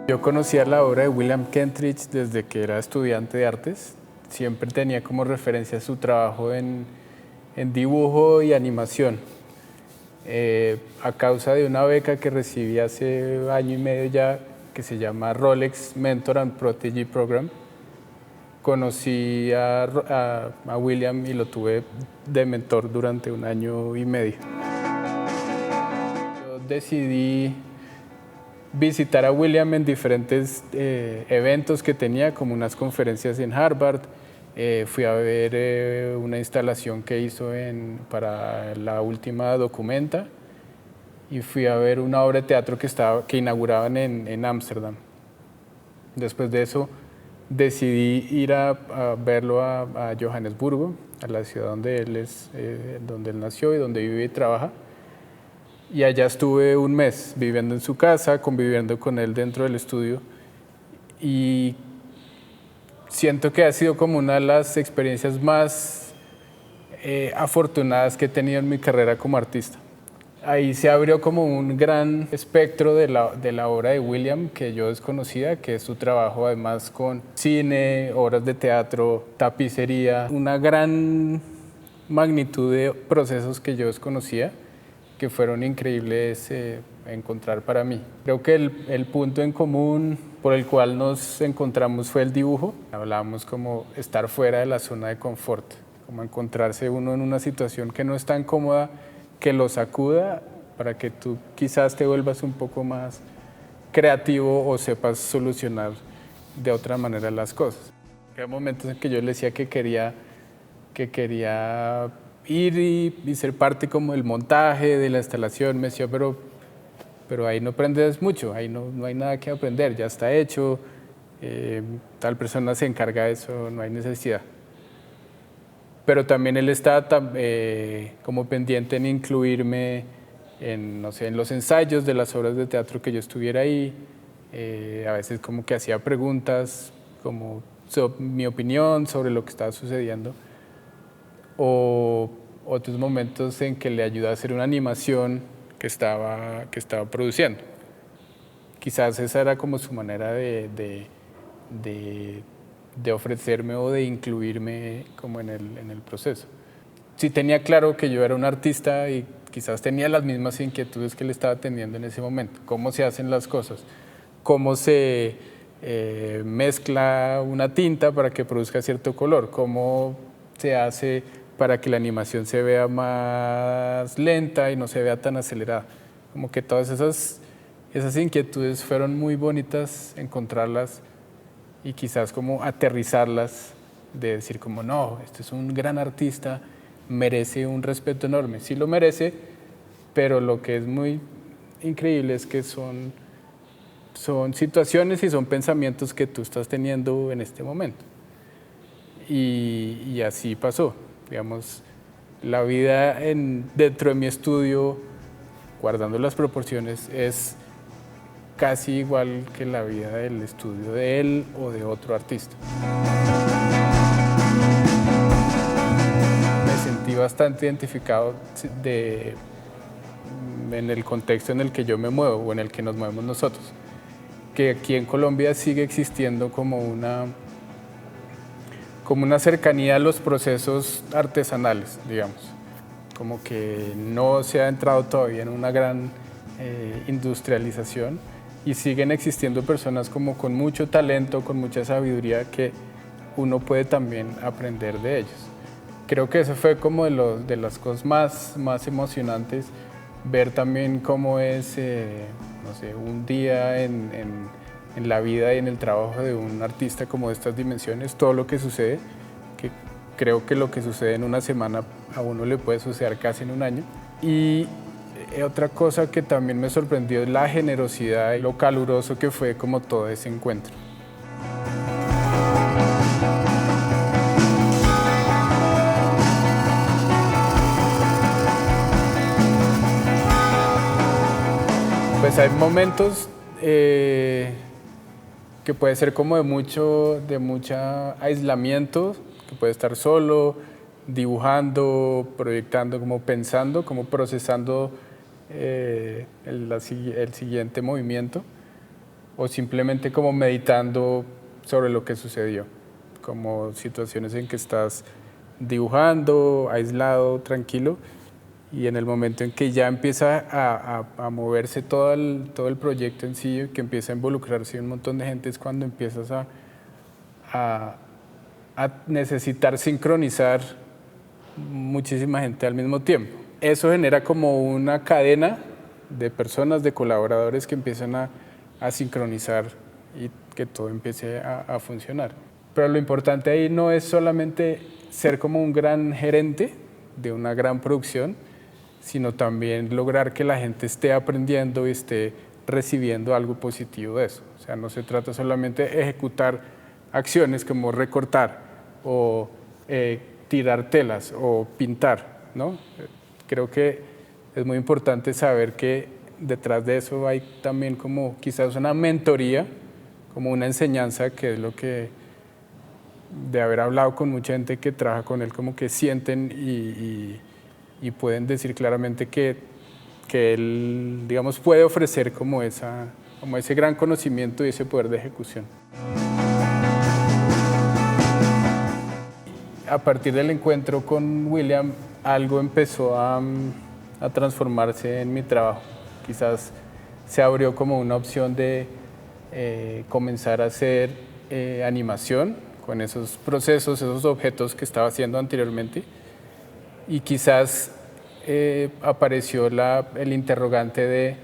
Yo conocía la obra de William Kentridge desde que era estudiante de artes. Siempre tenía como referencia su trabajo en dibujo y animación. A causa de una beca que recibí hace año y medio ya, que se llama Rolex Mentor and Protégé Program, conocí a William y lo tuve de mentor durante un año y medio. Yo decidí visitar a William en diferentes eventos que tenía, como unas conferencias en Harvard. Fui a ver una instalación que hizo para la última Documenta y fui a ver una obra de teatro que inauguraban en Ámsterdam. Después de eso decidí ir a verlo a Johannesburgo, a la ciudad donde donde él nació y donde vive y trabaja. Y allá estuve un mes viviendo en su casa, conviviendo con él dentro del estudio, y siento que ha sido como una de las experiencias más afortunadas que he tenido en mi carrera como artista. Ahí se abrió como un gran espectro de la obra de William que yo desconocía, que es su trabajo además con cine, obras de teatro, tapicería, una gran magnitud de procesos que yo desconocía, que fueron increíbles encontrar para mí. Creo que el punto en común por el cual nos encontramos fue el dibujo. Hablábamos como estar fuera de la zona de confort, como encontrarse uno en una situación que no es tan cómoda, que lo sacuda para que tú quizás te vuelvas un poco más creativo o sepas solucionar de otra manera las cosas. Hay momentos en que yo le decía que quería ir y ser parte como del montaje, de la instalación. Me decía, pero ahí no aprendes mucho, ahí no hay nada que aprender, ya está hecho, tal persona se encarga de eso, no hay necesidad. Pero también él está como pendiente en incluirme no sé, en los ensayos de las obras de teatro que yo estuviera ahí. A veces como que hacía preguntas, como mi opinión sobre lo que estaba sucediendo. O otros momentos en que le ayudé a hacer una animación que estaba produciendo. Quizás esa era como su manera de ofrecerme o de incluirme como en el proceso. Sí tenía claro que yo era un artista y quizás tenía las mismas inquietudes que él estaba teniendo en ese momento. Cómo se hacen las cosas, cómo se mezcla una tinta para que produzca cierto color, cómo se hace para que la animación se vea más lenta y no se vea tan acelerada. Como que todas esas inquietudes fueron muy bonitas encontrarlas y quizás como aterrizarlas, de decir como no, este es un gran artista, merece un respeto enorme. Sí lo merece, pero lo que es muy increíble es que son situaciones y son pensamientos que tú estás teniendo en este momento. Y así pasó. Digamos, la vida dentro de mi estudio, guardando las proporciones, es casi igual que la vida del estudio de él o de otro artista. Me sentí bastante identificado en el contexto en el que yo me muevo o en el que nos movemos nosotros. Que aquí en Colombia sigue existiendo como una cercanía a los procesos artesanales, digamos. Como que no se ha entrado todavía en una gran industrialización y siguen existiendo personas como con mucho talento, con mucha sabiduría que uno puede también aprender de ellos. Creo que eso fue como de las cosas más emocionantes, ver también cómo es, no sé, un día en la vida y en el trabajo de un artista como de estas dimensiones, todo lo que sucede, que creo que lo que sucede en una semana a uno le puede suceder casi en un año. Y otra cosa que también me sorprendió es la generosidad y lo caluroso que fue como todo ese encuentro. Pues hay momentos que puede ser como de mucho aislamiento, que puede estar solo, dibujando, proyectando, como pensando, como procesando el siguiente movimiento. o simplemente como meditando sobre lo que sucedió, como situaciones en que estás dibujando, aislado, tranquilo, y en el momento en que ya empieza a moverse todo el proyecto en sí, que empieza a involucrarse un montón de gente, es cuando empiezas a, a necesitar sincronizar muchísima gente al mismo tiempo. Eso genera como una cadena de personas, de colaboradores que empiezan a sincronizar y que todo empiece a funcionar. Pero lo importante ahí no es solamente ser como un gran gerente de una gran producción, sino también lograr que la gente esté aprendiendo y esté recibiendo algo positivo de eso. O sea, no se trata solamente de ejecutar acciones como recortar o tirar telas o pintar, ¿no? Creo que es muy importante saber que detrás de eso hay también como quizás una mentoría, como una enseñanza, que es lo que de haber hablado con mucha gente que trabaja con él, como que sienten y pueden decir claramente que él, digamos, puede ofrecer como ese gran conocimiento y ese poder de ejecución. A partir del encuentro con William, algo empezó a transformarse en mi trabajo. Quizás se abrió como una opción de comenzar a hacer animación con esos procesos, esos objetos que estaba haciendo anteriormente. Y quizás apareció el interrogante de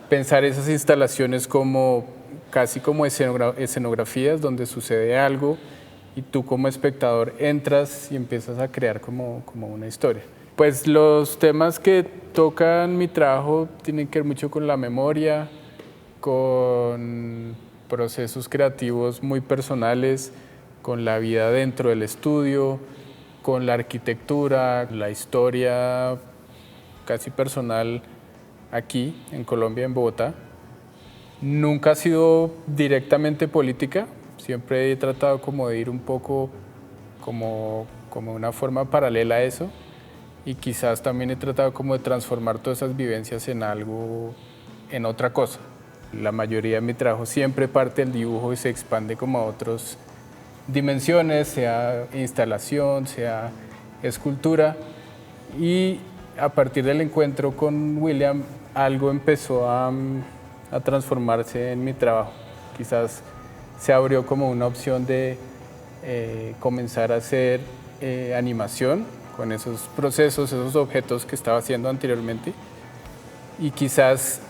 pensar esas instalaciones como casi como escenografías donde sucede algo y tú como espectador entras y empiezas a crear como una historia. Pues los temas que tocan mi trabajo tienen que ver mucho con la memoria, con procesos creativos muy personales, con la vida dentro del estudio, con la arquitectura, la historia casi personal aquí en Colombia, en Bogotá. Nunca ha sido directamente política, siempre he tratado como de ir un poco como una forma paralela a eso, y quizás también he tratado como de transformar todas esas vivencias en algo, en otra cosa. La mayoría de mi trabajo siempre parte del dibujo y se expande como a otras dimensiones, sea instalación, sea escultura, y a partir del encuentro con William algo empezó a transformarse en mi trabajo. Quizás se abrió como una opción de comenzar a hacer animación con esos procesos, esos objetos que estaba haciendo anteriormente, y quizás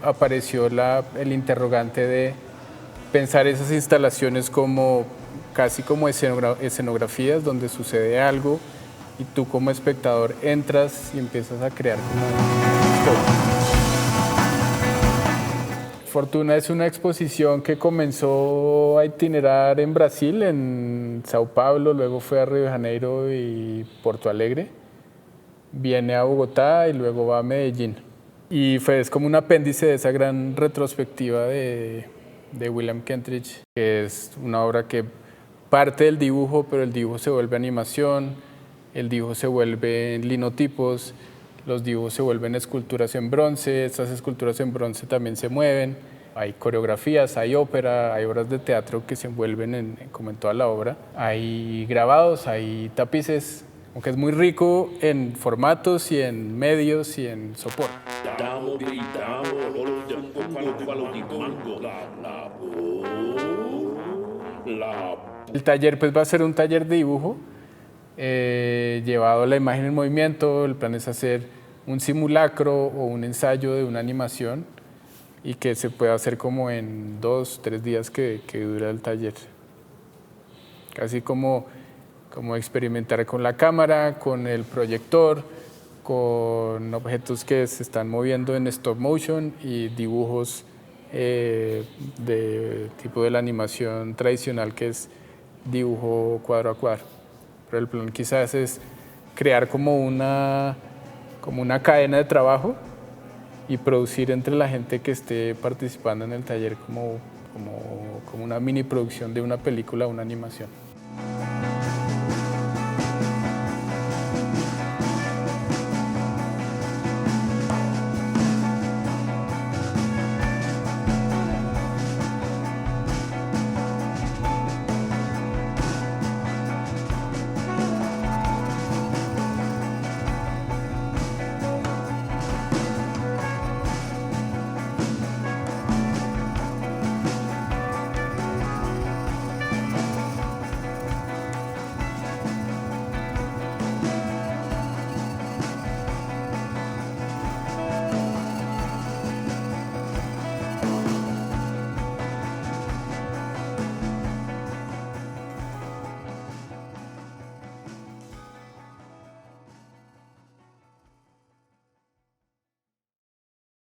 apareció el interrogante de pensar esas instalaciones como casi como escenografías donde sucede algo y tú como espectador entras y empiezas a crear como una historia. Fortuna es una exposición que comenzó a itinerar en Brasil, en Sao Paulo, luego fue a Río de Janeiro y Porto Alegre, viene a Bogotá y luego va a Medellín. Y es como un apéndice de esa gran retrospectiva de William Kentridge, que es una obra que parte del dibujo, pero el dibujo se vuelve animación, el dibujo se vuelve linotipos, los dibujos se vuelven esculturas en bronce, estas esculturas en bronce también se mueven, hay coreografías, hay ópera, hay obras de teatro que se envuelven como en toda la obra, hay grabados, hay tapices, aunque es muy rico en formatos y en medios y en soporte. El taller pues va a ser un taller de dibujo llevado a la imagen en movimiento. El plan es hacer un simulacro o un ensayo de una animación y que se pueda hacer como en 2 o 3 días que dura el taller. Casi como experimentar con la cámara, con el proyector, con objetos que se están moviendo en stop motion y dibujos de tipo de la animación tradicional, que es dibujo cuadro a cuadro. Pero el plan quizás es crear como una cadena de trabajo y producir entre la gente que esté participando en el taller como una mini producción de una película o una animación.